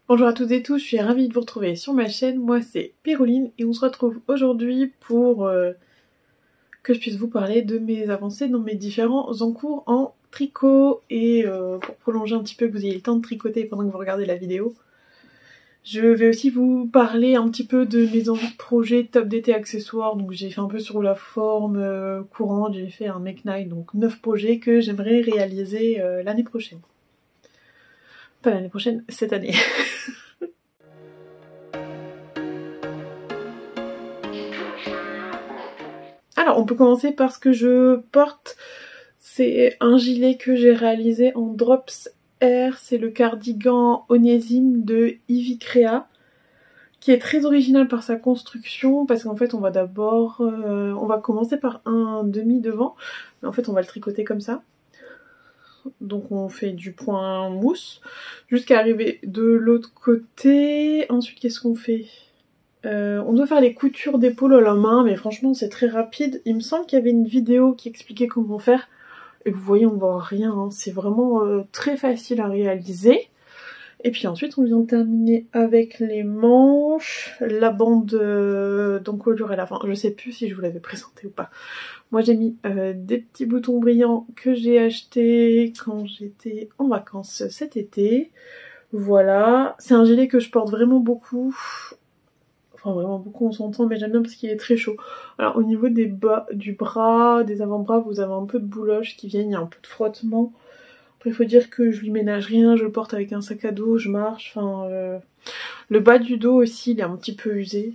Bonjour à toutes et tous, je suis ravie de vous retrouver sur ma chaîne. Moi c'est Péroline et on se retrouve aujourd'hui pour que je puisse vous parler de mes avancées dans mes différents encours en tricot et pour prolonger un petit peu que vous ayez le temps de tricoter pendant que vous regardez la vidéo. Je vais aussi vous parler un petit peu de mes envies de projet top d'été accessoires. Donc j'ai fait un peu sur la forme courante, j'ai fait un make night, donc 9 projets que j'aimerais réaliser l'année prochaine. Pas l'année prochaine, cette année. Alors on peut commencer par ce que je porte. C'est un gilet que j'ai réalisé en Drops Air, c'est le cardigan Onésime de Ivy Crea, qui est très original par sa construction, parce qu'en fait on va commencer par un demi devant, mais en fait on va le tricoter comme ça. Donc on fait du point mousse, jusqu'à arriver de l'autre côté. Ensuite qu'est-ce qu'on fait ? On doit faire les coutures d'épaule à la main, mais franchement c'est très rapide. Il me semble qu'il y avait une vidéo qui expliquait comment faire. Et vous voyez, on voit rien, hein. C'est vraiment très facile à réaliser. Et puis ensuite, on vient de terminer avec les manches, la bande d'encolure à la fin. Je sais plus si je vous l'avais présenté ou pas. Moi, j'ai mis des petits boutons brillants que j'ai achetés quand j'étais en vacances cet été. Voilà. C'est un gilet que je porte vraiment beaucoup. Enfin vraiment beaucoup on s'entend, mais j'aime bien parce qu'il est très chaud. Alors au niveau des bas, du bras, des avant-bras, vous avez un peu de bouloches qui viennent, il y a un peu de frottement. Après il faut dire que je lui ménage rien, je le porte avec un sac à dos, je marche, enfin... Le bas du dos aussi, il est un petit peu usé.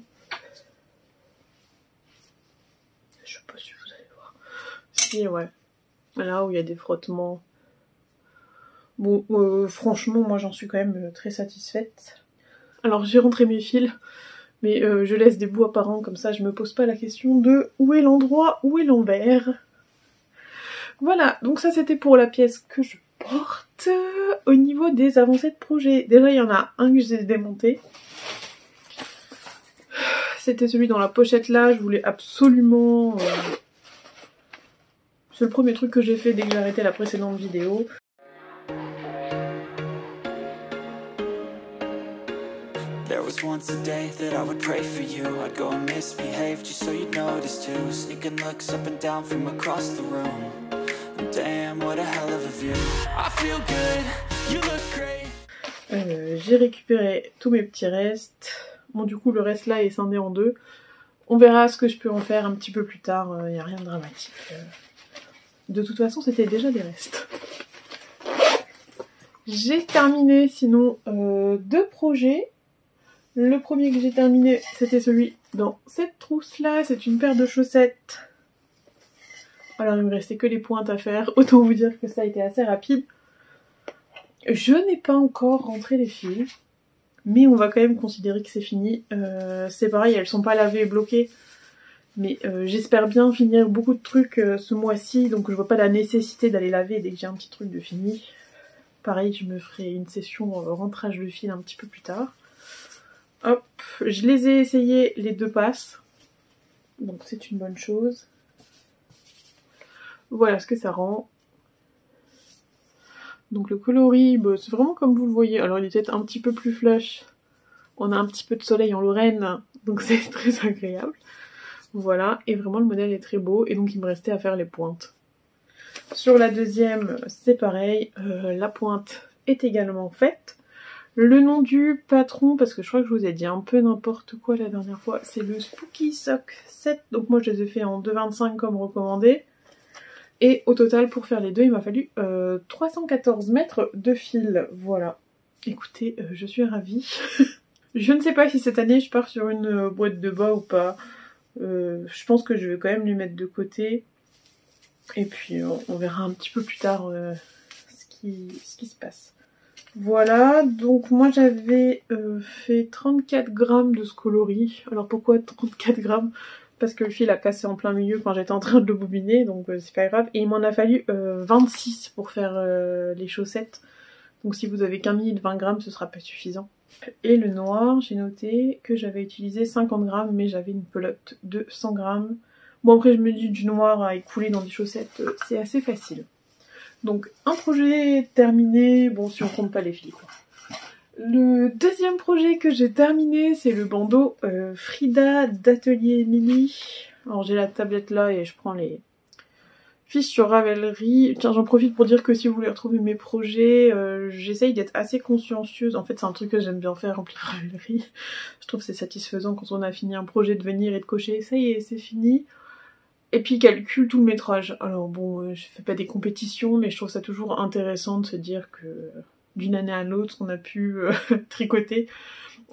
Je sais pas si vous allez voir. Si, ouais. Là où il y a des frottements. Bon, franchement, moi j'en suis quand même très satisfaite. Alors j'ai rentré mes fils. Mais je laisse des bouts apparents, comme ça je me pose pas la question de où est l'endroit, où est l'envers. Voilà, donc ça c'était pour la pièce que je porte. Au niveau des avancées de projet, déjà il y en a un que j'ai démonté. C'était celui dans la pochette là, je voulais absolument... C'est le premier truc que j'ai fait dès que j'ai arrêté la précédente vidéo. There was once a day that I would pray for you. I'd go and misbehave just so you'd notice too. Sneaking looks up and down from across the room. And damn, what a hell of a view. I feel good, you look great. J'ai récupéré tous mes petits restes. Bon du coup le reste là est scindé en deux. On verra ce que je peux en faire un petit peu plus tard, il n'y a rien de dramatique. De toute façon c'était déjà des restes. J'ai terminé sinon 2 projets. Le premier que j'ai terminé, c'était celui dans cette trousse-là. C'est une paire de chaussettes. Alors, il me restait que les pointes à faire. Autant vous dire que ça a été assez rapide. Je n'ai pas encore rentré les fils. Mais on va quand même considérer que c'est fini. C'est pareil, elles sont pas lavées et bloquées. Mais j'espère bien finir beaucoup de trucs ce mois-ci. Donc, je vois pas la nécessité d'aller laver dès que j'ai un petit truc de fini. Pareil, je me ferai une session rentrage de fil un petit peu plus tard. Hop, je les ai essayés les 2 passes, donc c'est une bonne chose. Voilà ce que ça rend. Donc le coloris, bah, c'est vraiment comme vous le voyez. Alors il est peut-être un petit peu plus flush. On a un petit peu de soleil en Lorraine, donc c'est très agréable. Voilà, et vraiment le modèle est très beau, et donc il me restait à faire les pointes. Sur la deuxième, c'est pareil, la pointe est également faite. Le nom du patron, parce que je crois que je vous ai dit un peu n'importe quoi la dernière fois, c'est le Spooky Sock 7. Donc moi je les ai fait en 2,25 comme recommandé. Et au total pour faire les deux il m'a fallu 314 mètres de fil. Voilà. Écoutez, je suis ravie. Je ne sais pas si cette année je pars sur une boîte de bas ou pas. Je pense que je vais quand même les mettre de côté. Et puis on verra un petit peu plus tard ce qui se passe. Voilà, donc moi j'avais fait 34 grammes de ce coloris. Alors pourquoi 34 grammes ? Parce que le fil a cassé en plein milieu quand j'étais en train de le bobiner, donc c'est pas grave. Et il m'en a fallu 26 pour faire les chaussettes. Donc si vous avez qu'un milli de 20 grammes, ce sera pas suffisant. Et le noir, j'ai noté que j'avais utilisé 50 grammes, mais j'avais une pelote de 100 grammes. Bon après je me dis du noir à écouler dans des chaussettes, c'est assez facile. Donc un projet terminé, bon si on compte pas les fils quoi. Le deuxième projet que j'ai terminé, c'est le bandeau Frida d'Atelier Mini. Alors j'ai la tablette là et je prends les fiches sur Ravelry. Tiens, j'en profite pour dire que si vous voulez retrouver mes projets, j'essaye d'être assez consciencieuse. En fait, c'est un truc que j'aime bien faire, remplir Ravelry. Je trouve que c'est satisfaisant quand on a fini un projet de venir et de cocher. Ça y est, c'est fini. Et puis calcule tout le métrage. Alors bon, je fais pas des compétitions, mais je trouve ça toujours intéressant de se dire que d'une année à l'autre, on a pu tricoter.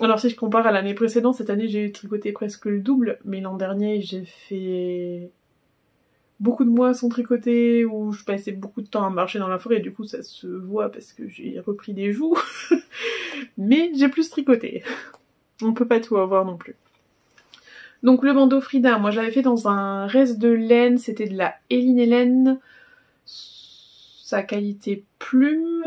Alors si je compare à l'année précédente, cette année j'ai tricoté presque le double, mais l'an dernier j'ai fait beaucoup de mois sans tricoter, où je passais beaucoup de temps à marcher dans la forêt, et du coup ça se voit parce que j'ai repris des joues. Mais j'ai plus tricoté. On peut pas tout avoir non plus. Donc le bandeau Frida, moi je l'avais fait dans un reste de laine, c'était de la Eline Hélène. Sa qualité plume...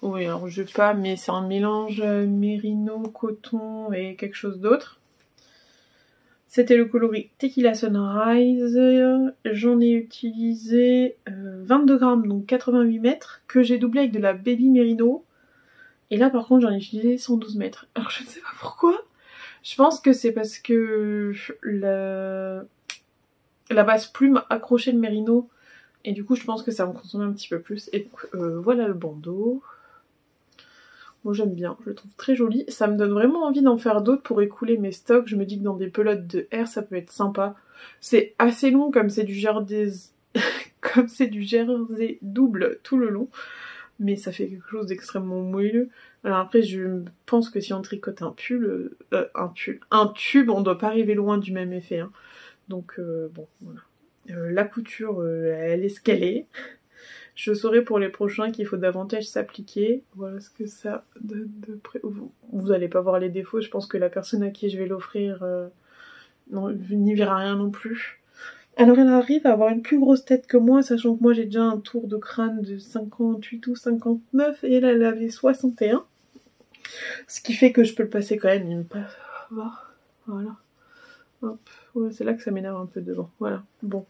Oui, alors je sais pas, mais c'est un mélange mérino, coton et quelque chose d'autre. C'était le coloris Tequila Sunrise. J'en ai utilisé 22 grammes, donc 88 mètres, que j'ai doublé avec de la Baby Merino. Et là par contre j'en ai utilisé 112 mètres. Alors je ne sais pas pourquoi. Je pense que c'est parce que la base plume accrochait le mérino. Et du coup je pense que ça me consommait un petit peu plus. Et donc voilà le bandeau. Moi j'aime bien, je le trouve très joli. Ça me donne vraiment envie d'en faire d'autres pour écouler mes stocks. Je me dis que dans des pelotes de R ça peut être sympa. C'est assez long comme c'est du jersey comme c'est du jersey double tout le long. Mais ça fait quelque chose d'extrêmement moelleux. Alors après je pense que si on tricote un tube, on doit pas arriver loin du même effet. Hein. Donc bon voilà. La couture elle est ce qu'elle est. Je saurai pour les prochains qu'il faut davantage s'appliquer. Voilà ce que ça donne de près. Vous allez pas voir les défauts, je pense que la personne à qui je vais l'offrir n'y verra rien non plus. Alors elle arrive à avoir une plus grosse tête que moi, sachant que moi j'ai déjà un tour de crâne de 58 ou 59 et elle avait 61. Ce qui fait que je peux le passer quand même, il me passe. Voilà. Hop. Ouais, c'est là que ça m'énerve un peu devant. Voilà. Bon.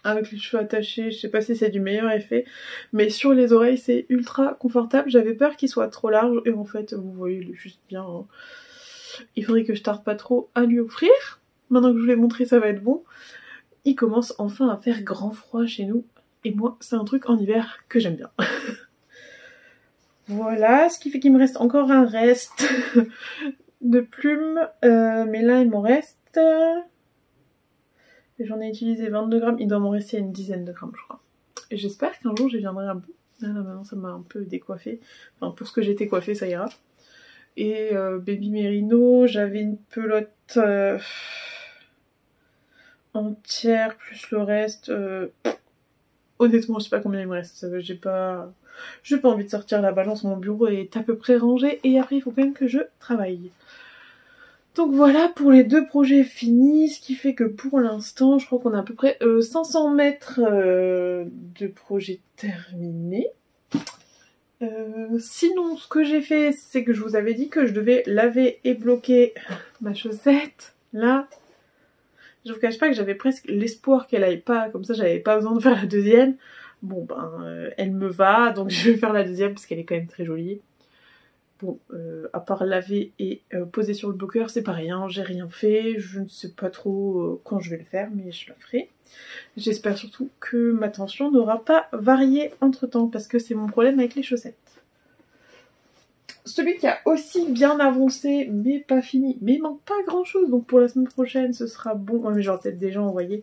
Avec les cheveux attachés, je sais pas si c'est du meilleur effet, mais sur les oreilles c'est ultra confortable. J'avais peur qu'il soit trop large et en fait vous voyez il est juste bien. Hein. Il faudrait que je tarde pas trop à lui offrir. Maintenant que je vous l'ai montré ça va être bon. Il commence enfin à faire grand froid chez nous et moi c'est un truc en hiver que j'aime bien. Voilà, ce qui fait qu'il me reste encore un reste de plumes, mais là il m'en reste... J'en ai utilisé 22 grammes, il doit m'en rester une dizaine de grammes je crois. Et j'espère qu'un jour j'y viendrai un peu. Ah là maintenant ça m'a un peu décoiffée. Enfin pour ce que j'étais coiffée ça ira. Et Baby Merino, j'avais une pelote entière plus le reste. Honnêtement je sais pas combien il me reste. J'ai pas envie de sortir la balance, mon bureau est à peu près rangé et après il faut quand même que je travaille. Donc voilà pour les deux projets finis, ce qui fait que pour l'instant, je crois qu'on a à peu près 500 mètres de projets terminés. Sinon, ce que j'ai fait, c'est que je vous avais dit que je devais laver et bloquer ma chaussette. Là, je vous cache pas que j'avais presque l'espoir qu'elle aille pas, comme ça j'avais pas besoin de faire la deuxième. Bon ben, elle me va, donc je vais faire la deuxième parce qu'elle est quand même très jolie. Bon, à part laver et poser sur le bloqueur, c'est pareil, hein, j'ai rien fait, je ne sais pas trop quand je vais le faire, mais je le ferai. J'espère surtout que ma tension n'aura pas varié entre temps, parce que c'est mon problème avec les chaussettes. Celui qui a aussi bien avancé, mais pas fini, mais il manque pas grand chose, donc pour la semaine prochaine ce sera bon. Ouais, mais j'aurais peut-être déjà envoyé.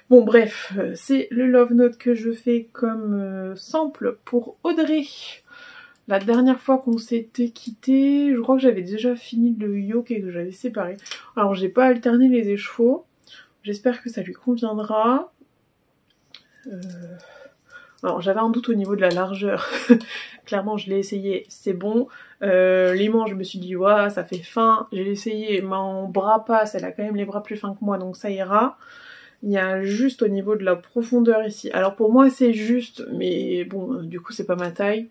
Bon bref, c'est le Love Note que je fais comme sample pour Audrey. La dernière fois qu'on s'était quitté, je crois que j'avais déjà fini le yoke et que j'avais séparé. Alors j'ai pas alterné les écheveaux. J'espère que ça lui conviendra. Alors j'avais un doute au niveau de la largeur. Clairement je l'ai essayé, c'est bon. Les manches je me suis dit ouais ça fait fin. J'ai essayé, mon bras passe, elle a quand même les bras plus fins que moi donc ça ira. Il y a juste au niveau de la profondeur ici. Alors pour moi c'est juste, mais bon du coup c'est pas ma taille.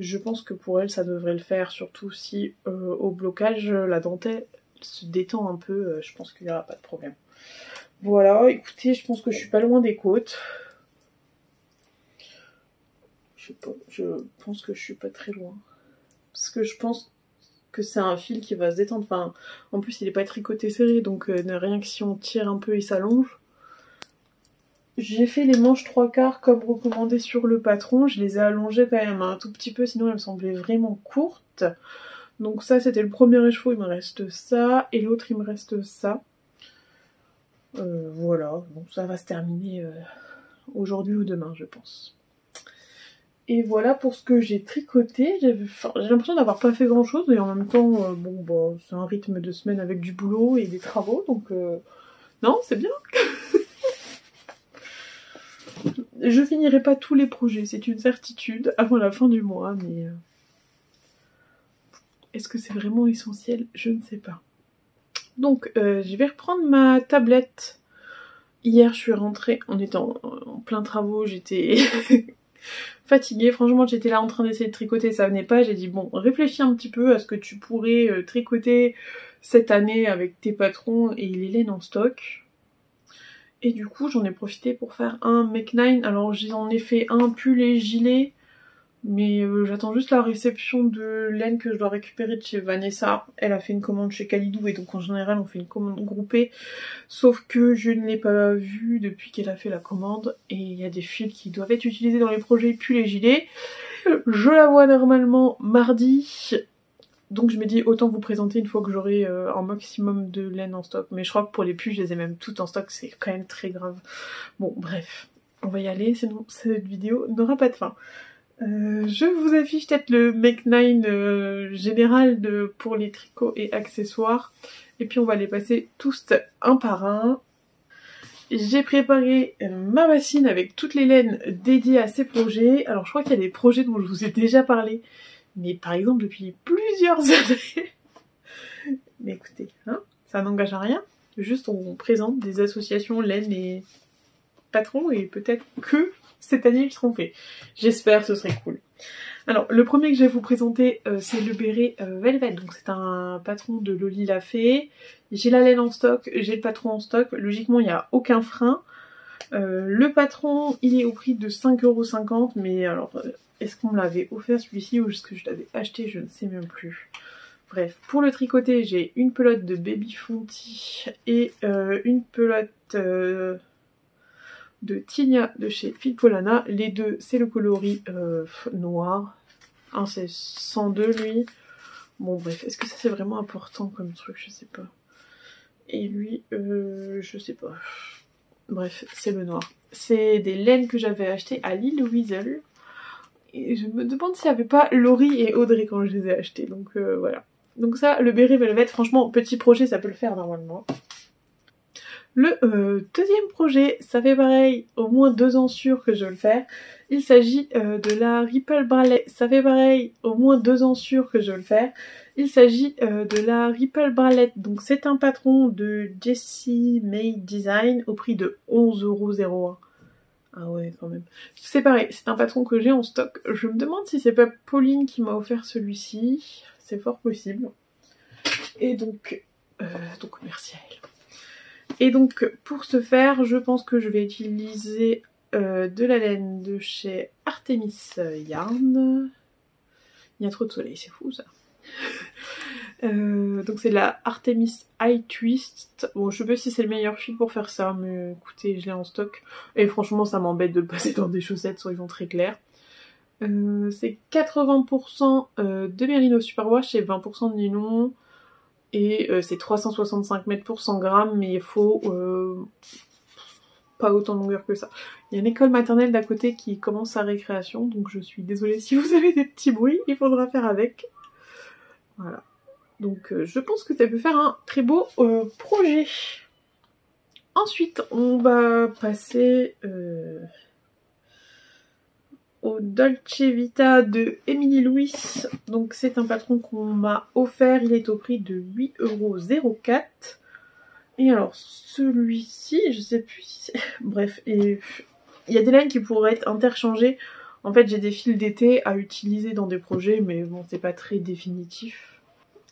Je pense que pour elle ça devrait le faire, surtout si au blocage la dentelle se détend un peu, je pense qu'il n'y aura pas de problème. Voilà, écoutez, je pense que je suis pas loin des côtes. Je sais pas, je pense que je suis pas très loin. parce que je pense que c'est un fil qui va se détendre. Enfin, en plus il est pas tricoté serré, donc rien que si on tire un peu il s'allonge. J'ai fait les manches 3/4 comme recommandé sur le patron, je les ai allongées quand même un tout petit peu, sinon elles me semblaient vraiment courtes. Donc ça c'était le premier écheveau, il me reste ça, et l'autre il me reste ça. Voilà, donc ça va se terminer aujourd'hui ou demain je pense. Et voilà pour ce que j'ai tricoté. J'ai l'impression d'avoir pas fait grand chose et en même temps, bon bah c'est un rythme de semaine avec du boulot et des travaux, donc non c'est bien. Je finirai pas tous les projets, c'est une certitude, avant la fin du mois, mais est-ce que c'est vraiment essentiel? Je ne sais pas. Donc je vais reprendre ma tablette. Hier je suis rentrée en étant en plein travaux, j'étais fatiguée, franchement j'étais là en train d'essayer de tricoter, ça venait pas, j'ai dit bon réfléchis un petit peu à ce que tu pourrais tricoter cette année avec tes patrons et les laines en stock. Et du coup j'en ai profité pour faire un Make9, alors j'en ai fait un pull et gilet, mais j'attends juste la réception de laine que je dois récupérer de chez Vanessa. Elle a fait une commande chez Kalidou et donc en général on fait une commande groupée, sauf que je ne l'ai pas vue depuis qu'elle a fait la commande et il y a des fils qui doivent être utilisés dans les projets pull et gilet. Je la vois normalement mardi. Donc je me dis autant vous présenter une fois que j'aurai un maximum de laine en stock. Mais je crois que pour les pulls je les ai même toutes en stock, c'est quand même très grave. Bon bref, on va y aller, sinon cette vidéo n'aura pas de fin. Je vous affiche peut-être le Make9 général pour les tricots et accessoires. Et puis on va les passer tous un par un. J'ai préparé ma bassine avec toutes les laines dédiées à ces projets. Alors je crois qu'il y a des projets dont je vous ai déjà parlé, mais par exemple depuis plusieurs années. Mais écoutez, hein, ça n'engage à rien. Juste on présente des associations laine et patrons et peut-être que cette année ils seront faits. J'espère, ce serait cool. Alors le premier que je vais vous présenter c'est le béret Velvet, donc c'est un patron de Loli l'a fait. J'ai la laine en stock, j'ai le patron en stock, logiquement il n'y a aucun frein. Le patron il est au prix de 5,50 €, mais alors est-ce qu'on me l'avait offert celui-ci ou est-ce que je l'avais acheté, je ne sais même plus. Bref, pour le tricoter j'ai une pelote de Baby Fonty et une pelote de Tinia de chez Filpolana. Les deux c'est le coloris noir, un c'est 102 lui. Bon bref, est-ce que ça c'est vraiment important comme truc, je sais pas. Et lui je sais pas. Bref, c'est le noir. C'est des laines que j'avais achetées à l'île Weasel. Et je me demande s'il n'y avait pas Laurie et Audrey quand je les ai achetées. Donc voilà. Donc ça, le béret Velvet, franchement, petit projet, ça peut le faire normalement. Le deuxième projet, ça fait pareil, au moins 2 ans sûr que je vais le faire. Il s'agit de la Ripple Bralette, ça fait pareil, au moins 2 ans sûr que je vais le faire. Il s'agit de la Ripple Bralette, donc c'est un patron de Jessie May Design au prix de 11,01 €. Ah ouais, quand même. C'est pareil, c'est un patron que j'ai en stock. Je me demande si c'est pas Pauline qui m'a offert celui-ci. C'est fort possible. Et donc merci à elle. Et donc pour ce faire, je pense que je vais utiliser de la laine de chez Artemis Yarn. Il y a trop de soleil, c'est fou ça. Donc c'est la Artemis High Twist. Bon, je sais pas si c'est le meilleur fil pour faire ça, mais écoutez, je l'ai en stock. Et franchement, ça m'embête de le passer dans des chaussettes, soyons très clairs. C'est 80% de Merino Superwash et 20% de nylon. Et c'est 365 mètres pour 100 grammes, mais il faut pas autant de longueur que ça. Il y a une école maternelle d'à côté qui commence sa récréation, donc je suis désolée si vous avez des petits bruits, il faudra faire avec. Voilà. Donc je pense que ça peut faire un très beau projet. Ensuite, on va passer au Dolce Vita de Emily Louis. Donc c'est un patron qu'on m'a offert, il est au prix de 8,04 €. Et alors celui-ci, je sais plus si c'est... Bref, et il y a des laines qui pourraient être interchangées. En fait j'ai des fils d'été à utiliser dans des projets, mais bon c'est pas très définitif.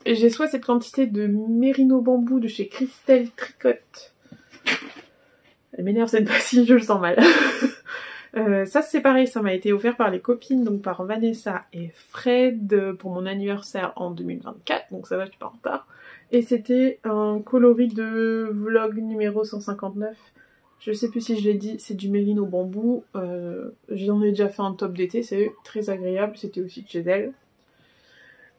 Et j'ai soit cette quantité de Merino Bambou de chez Christelle Tricotte. Elle m'énerve cette bassine, je le sens mal. Ça c'est pareil, ça m'a été offert par les copines, donc par Vanessa et Fred pour mon anniversaire en 2024, donc ça va, je suis pas en retard. Et c'était un coloris de vlog numéro 159. Je sais plus si je l'ai dit, c'est du mérino bambou. J'en ai déjà fait un top d'été, c'est très agréable, c'était aussi de chez elle.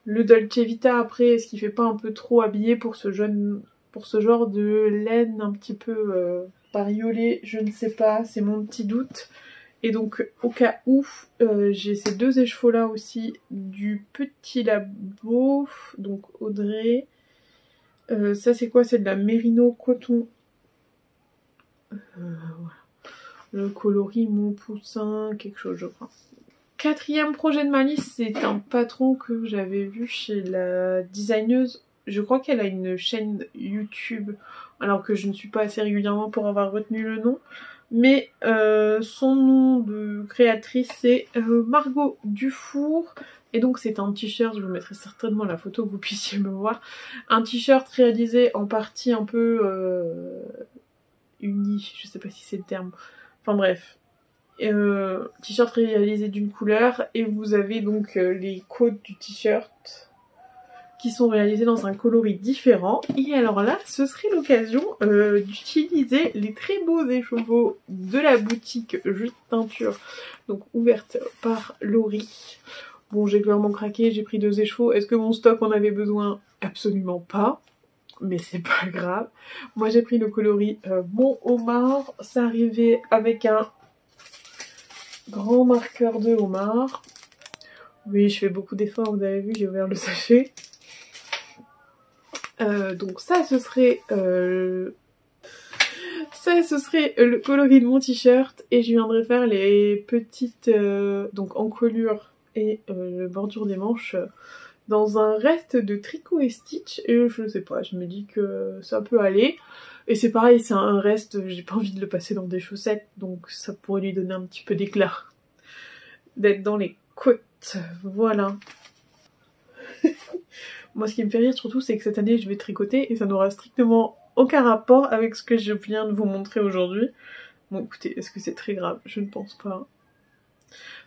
Le Dolce Vita après, est-ce qu'il fait pas un peu trop habillé pour ce genre de laine un petit peu bariolée, je ne sais pas, c'est mon petit doute. Et donc au cas où, j'ai ces deux écheveaux là aussi du Petit Labo, donc Audrey. Ça c'est quoi? C'est de la mérino coton. Voilà. Le coloris Mon Poussin, quelque chose je crois. Quatrième projet de ma liste, c'est un patron que j'avais vu chez la designeuse. Je crois qu'elle a une chaîne YouTube, alors que je ne suis pas assez régulièrement pour avoir retenu le nom. Mais son nom de créatrice c'est Margot Dufour. Et donc c'est un t-shirt, je vous mettrai certainement la photo que vous puissiez me voir. Un t-shirt réalisé en partie un peu uni, je sais pas si c'est le terme. Enfin bref. T-shirt réalisé d'une couleur et vous avez donc les côtes du t-shirt qui sont réalisées dans un coloris différent. Et alors là, ce serait l'occasion d'utiliser les très beaux écheveaux de la boutique Juste Teinture, donc ouverte par Laurie. Bon, j'ai clairement craqué, j'ai pris 2 écheveaux. Est-ce que mon stock en avait besoin? Absolument pas. Mais c'est pas grave. Moi j'ai pris le coloris Bon Homard. Ça arrivait avec un grand marqueur de homard. Oui, je fais beaucoup d'efforts, vous avez vu, j'ai ouvert le sachet. Donc ça ce serait le coloris de mon t-shirt et je viendrai faire les petites donc encolures et bordure des manches dans un reste de tricot et stitch. Et je sais pas, je me dis que ça peut aller. Et c'est pareil, c'est un reste, j'ai pas envie de le passer dans des chaussettes, donc ça pourrait lui donner un petit peu d'éclat. D'être dans les côtes, voilà. Moi ce qui me fait rire surtout c'est que cette année je vais tricoter et ça n'aura strictement aucun rapport avec ce que je viens de vous montrer aujourd'hui. Bon écoutez, est-ce que c'est très grave? Je ne pense pas.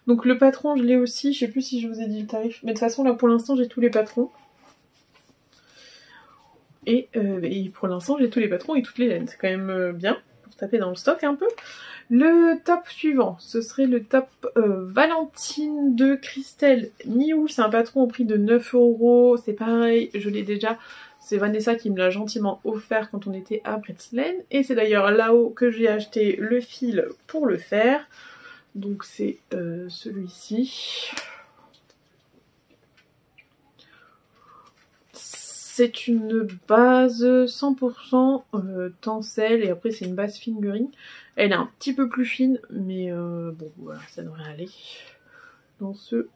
Donc le patron je l'ai aussi, je sais plus si je vous ai dit le tarif, mais de toute façon là pour l'instant j'ai tous les patrons. Et pour l'instant j'ai tous les patrons et toutes les laines, c'est quand même bien pour taper dans le stock un peu. Le top suivant, ce serait le top Valentine de Christelle Niou. C'est un patron au prix de 9 €. C'est pareil, je l'ai déjà. C'est Vanessa qui me l'a gentiment offert quand on était à Bretzeln. Et c'est d'ailleurs là-haut que j'ai acheté le fil pour le faire. Donc c'est celui-ci. C'est une base 100% tencel et après c'est une base fingering. Elle est un petit peu plus fine mais bon voilà, ça devrait aller dans ce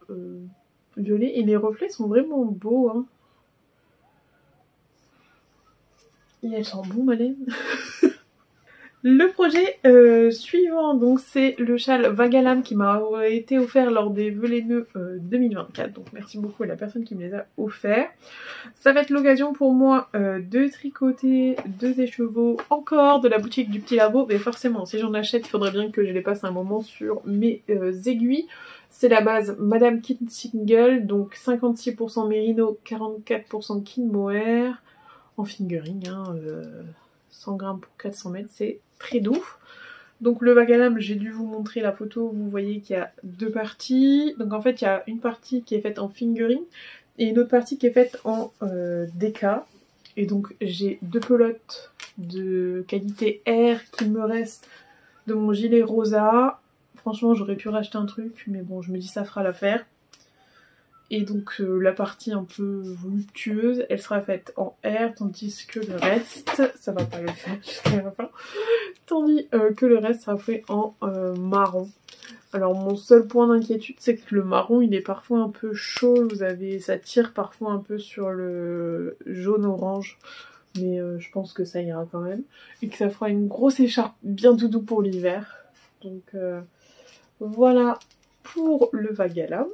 violet. Et les reflets sont vraiment beaux hein. Et elles sont bon ma laine. Le projet suivant, donc c'est le châle Vagalam qui m'a été offert lors des vœux les nœuds 2024. Donc merci beaucoup à la personne qui me les a offerts. Ça va être l'occasion pour moi de tricoter 2 écheveaux encore de la boutique du Petit Labo. Mais forcément, si j'en achète, il faudrait bien que je les passe un moment sur mes aiguilles. C'est la base Madame Kit Single, donc 56% Mérino, 44% Kin Mohair, en fingering, hein, 100 grammes pour 400 mètres, c'est très doux. Donc le Vagalam, j'ai dû vous montrer la photo, vous voyez qu'il y a 2 parties. Donc en fait il y a une partie qui est faite en fingering et une autre partie qui est faite en déca. Et donc j'ai 2 pelotes de qualité R qui me restent de mon gilet rosa. Franchement j'aurais pu racheter un truc mais bon je me dis ça fera l'affaire. Et donc la partie un peu voluptueuse, elle sera faite en R, tandis que le reste, ça va pas le faire jusqu'à la fin, tandis que le reste sera fait en marron. Alors mon seul point d'inquiétude, c'est que le marron, il est parfois un peu chaud, vous avez, ça tire parfois un peu sur le jaune-orange, mais je pense que ça ira quand même. Et que ça fera une grosse écharpe bien doudou pour l'hiver. Donc voilà pour le Vagalam.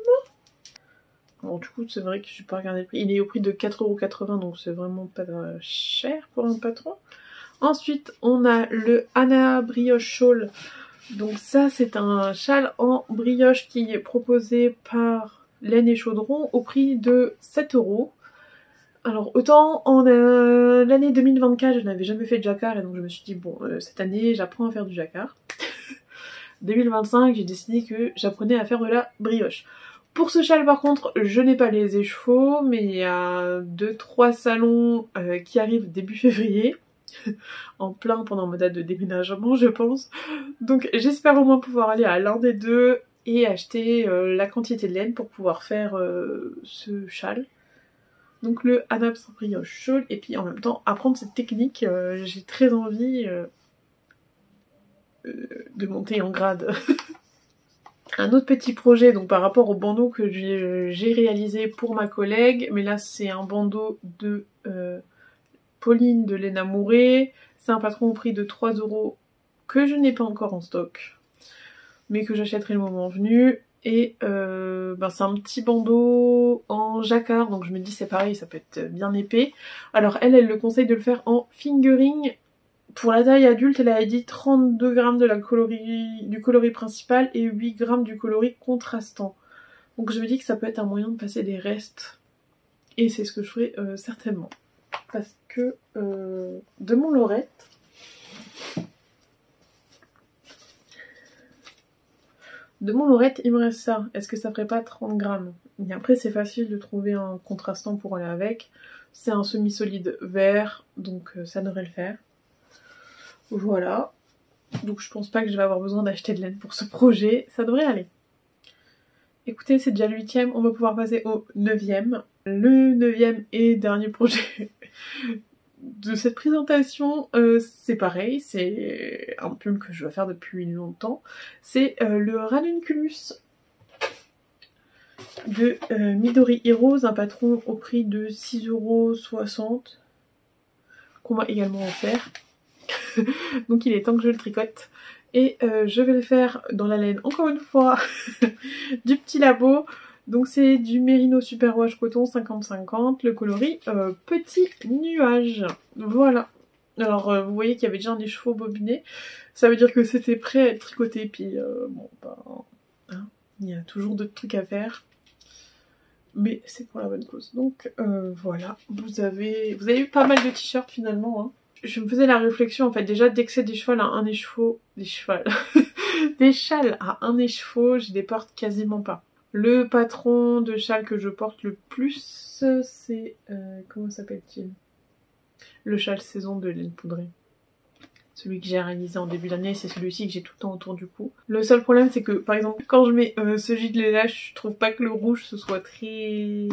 Bon, du coup, c'est vrai que j'ai pas regardé le prix. Il est au prix de 4,80 €, donc c'est vraiment pas cher pour un patron. Ensuite, on a le Anna Brioche Shawl Donc ça c'est un châle en brioche qui est proposé par Laine et Chaudron au prix de 7 €. Alors autant en l'année 2024 je n'avais jamais fait de jacquard et donc je me suis dit bon cette année j'apprends à faire du jacquard. 2025 j'ai décidé que j'apprenais à faire de la brioche. Pour ce châle par contre je n'ai pas les échevaux mais il y a 2-3 salons qui arrivent début février. En plein pendant ma date de déménagement je pense. Donc j'espère au moins pouvoir aller à l'un des deux et acheter la quantité de laine pour pouvoir faire ce châle. Donc le anaps en brioche chaude et puis en même temps apprendre cette technique. J'ai très envie de monter en grade. Un autre petit projet donc par rapport au bandeau que j'ai réalisé pour ma collègue, mais là c'est un bandeau de Pauline de Laine Amourée. C'est un patron au prix de 3 € que je n'ai pas encore en stock, mais que j'achèterai le moment venu. Et c'est un petit bandeau en jacquard, donc je me dis c'est pareil, ça peut être bien épais. Alors elle le conseille de le faire en fingering. Pour la taille adulte, elle a dit 32 g du coloris principal et 8 g du coloris contrastant. Donc je me dis que ça peut être un moyen de passer des restes. Et c'est ce que je ferai certainement. Parce que de mon lorette, il me reste ça. Est-ce que ça ferait pas 30 g? Et après c'est facile de trouver un contrastant pour aller avec. C'est un semi-solide vert, donc ça devrait le faire. Voilà. Donc je pense pas que je vais avoir besoin d'acheter de laine pour ce projet. Ça devrait aller. Écoutez, c'est déjà le 8e, on va pouvoir passer au 9e. Le 9e et dernier projet de cette présentation, c'est pareil, c'est un pull que je dois faire depuis longtemps. C'est le Ranunculus de Midori Heroes, un patron au prix de 6,60 € qu'on m'a également offert. Donc il est temps que je le tricote. Et je vais le faire dans la laine, encore une fois, du Petit Labo. Donc c'est du Merino Superwash Coton 50-50, le coloris Petit Nuage. Voilà. Alors vous voyez qu'il y avait déjà un écheveau bobiné. Ça veut dire que c'était prêt à être tricoté. Puis bon, il y a toujours d'autres trucs à faire. Mais c'est pour la bonne cause. Donc voilà, vous avez eu pas mal de t-shirts finalement. Hein. Je me faisais la réflexion en fait, déjà dès que c'est des chevals à un écheveau, des châles à un écheveau, je les porte quasiment pas. Le patron de châle que je porte le plus, c'est comment s'appelle-t-il? Le châle saison de Laine Poudrée. Celui que j'ai réalisé en début d'année, c'est celui-ci que j'ai tout le temps autour du cou. Le seul problème c'est que par exemple quand je mets ce gilet là, je trouve pas que le rouge ce soit très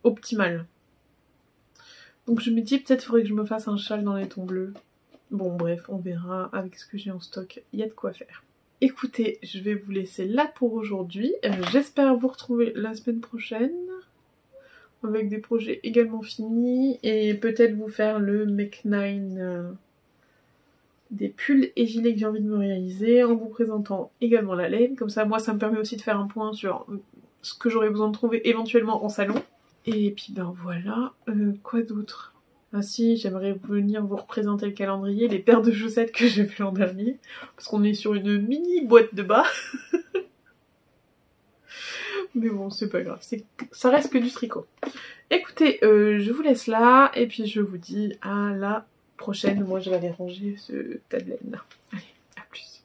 optimal. Donc je me dis peut-être faudrait que je me fasse un châle dans les tons bleus. Bon bref, on verra avec ce que j'ai en stock, il y a de quoi faire. Écoutez, je vais vous laisser là pour aujourd'hui. J'espère vous retrouver la semaine prochaine avec des projets également finis et peut-être vous faire le Make 9 des pulls et gilets que j'ai envie de me réaliser en vous présentant également la laine. Comme ça, moi, ça me permet aussi de faire un point sur ce que j'aurais besoin de trouver éventuellement en salon. Et puis ben voilà, quoi d'autre? Ah si, j'aimerais venir vous représenter le calendrier, les paires de chaussettes que j'ai fait l'an dernier, parce qu'on est sur une mini boîte de bas. Mais bon, c'est pas grave, ça reste que du tricot. Écoutez, je vous laisse là, et puis je vous dis à la prochaine. Moi je vais aller ranger ce tas de laine là. Allez, à plus.